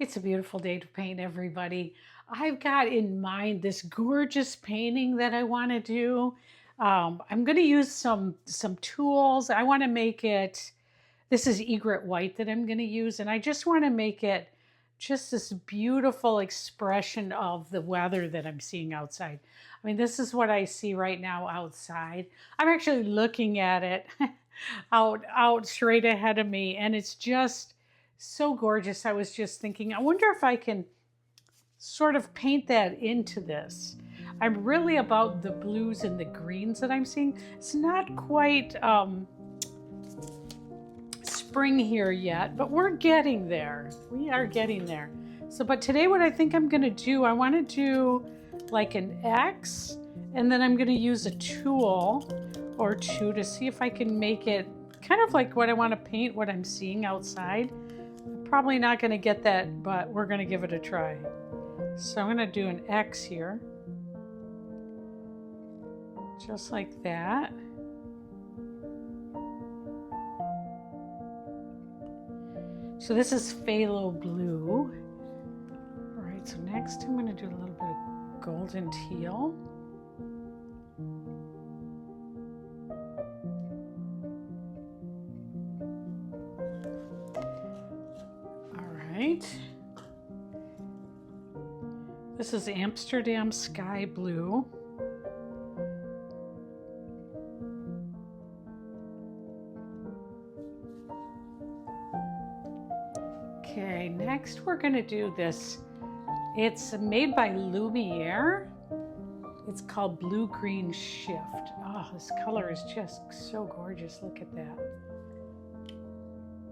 It's a beautiful day to paint, everybody. I've got in mind this gorgeous painting that I want to do. I'm going to use some tools. I want to make it, this is egret white that I'm going to use, and I just want to make it just this beautiful expression of the weather that I'm seeing outside. I mean, this is what I see right now outside. I'm actually looking at it out straight ahead of me, and it's just so gorgeous. I was just thinking, I wonder if I can sort of paint that into this. I'm really about the blues and the greens that I'm seeing. It's not quite spring here yet, but we're getting there. We are getting there. So, but today what I think I'm gonna do, I wanna do like an X, and then I'm gonna use a tool or two to see if I can make it kind of like what I wanna paint, what I'm seeing outside. I'm probably not gonna get that, but we're gonna give it a try. So I'm gonna do an X here, just like that. So this is phthalo blue. All right, so next I'm gonna do a little bit of golden teal. All right. This is Amsterdam Sky Blue. Okay, next we're gonna do this. It's made by Lumiere. It's called Blue Green Shift. Oh, this color is just so gorgeous. Look at that.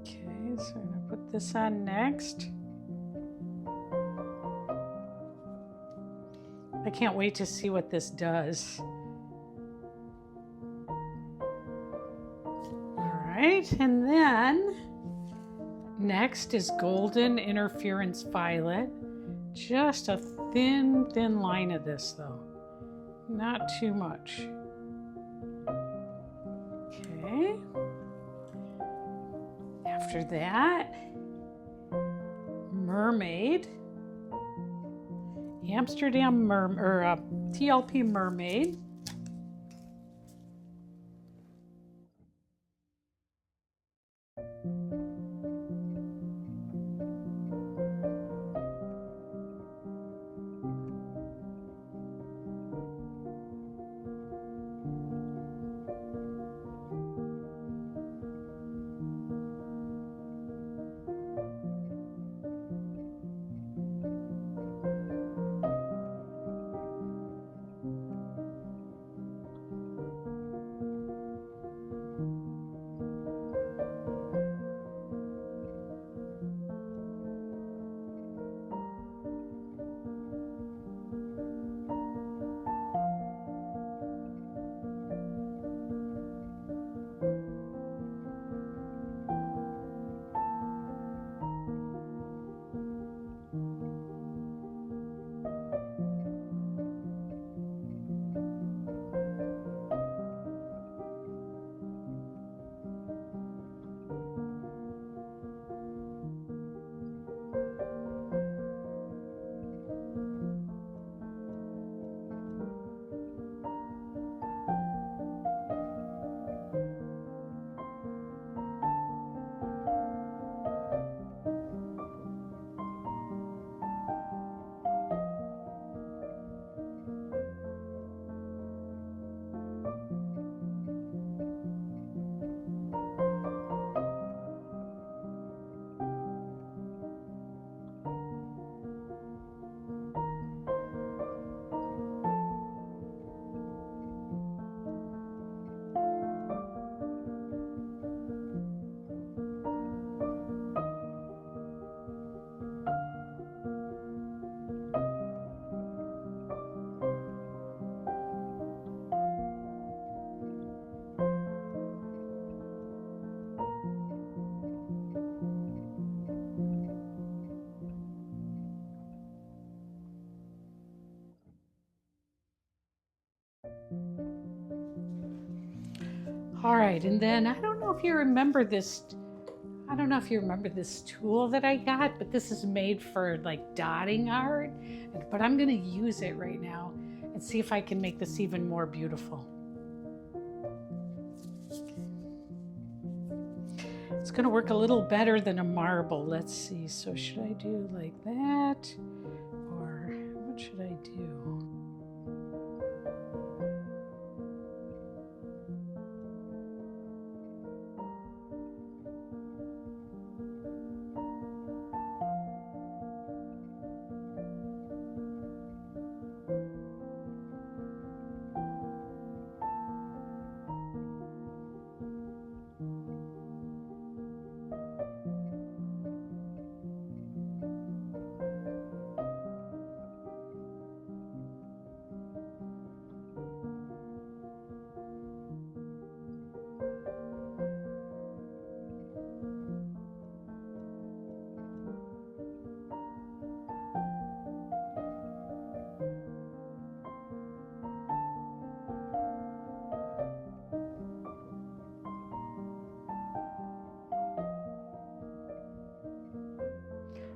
Okay, so I'm gonna put this on next. I can't wait to see what this does. All right, and then next is Golden Interference Violet. Just a thin line of this though. Not too much. Okay. After that, Mermaid. Amsterdam TLP Mermaid. All right, and then I don't know if you remember this. I don't know if you remember this tool that I got, but this is made for like dotting art. But I'm gonna use it right now and see if I can make this even more beautiful. It's gonna work a little better than a marble. Let's see, so should I do like that? Or what should I do?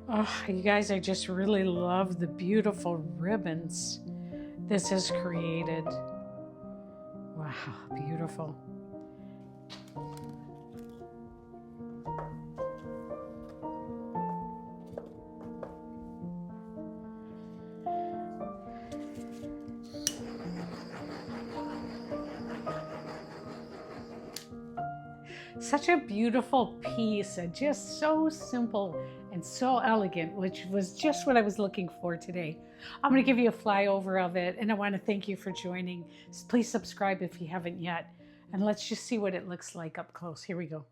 Oh, you guys, I just really love the beautiful ribbons this has created. Wow, beautiful. Such a beautiful piece and just so simple and so elegant, which was just what I was looking for today. I'm going to give you a flyover of it, and I want to thank you for joining. Please subscribe if you haven't yet, and let's just see what it looks like up close. Here we go.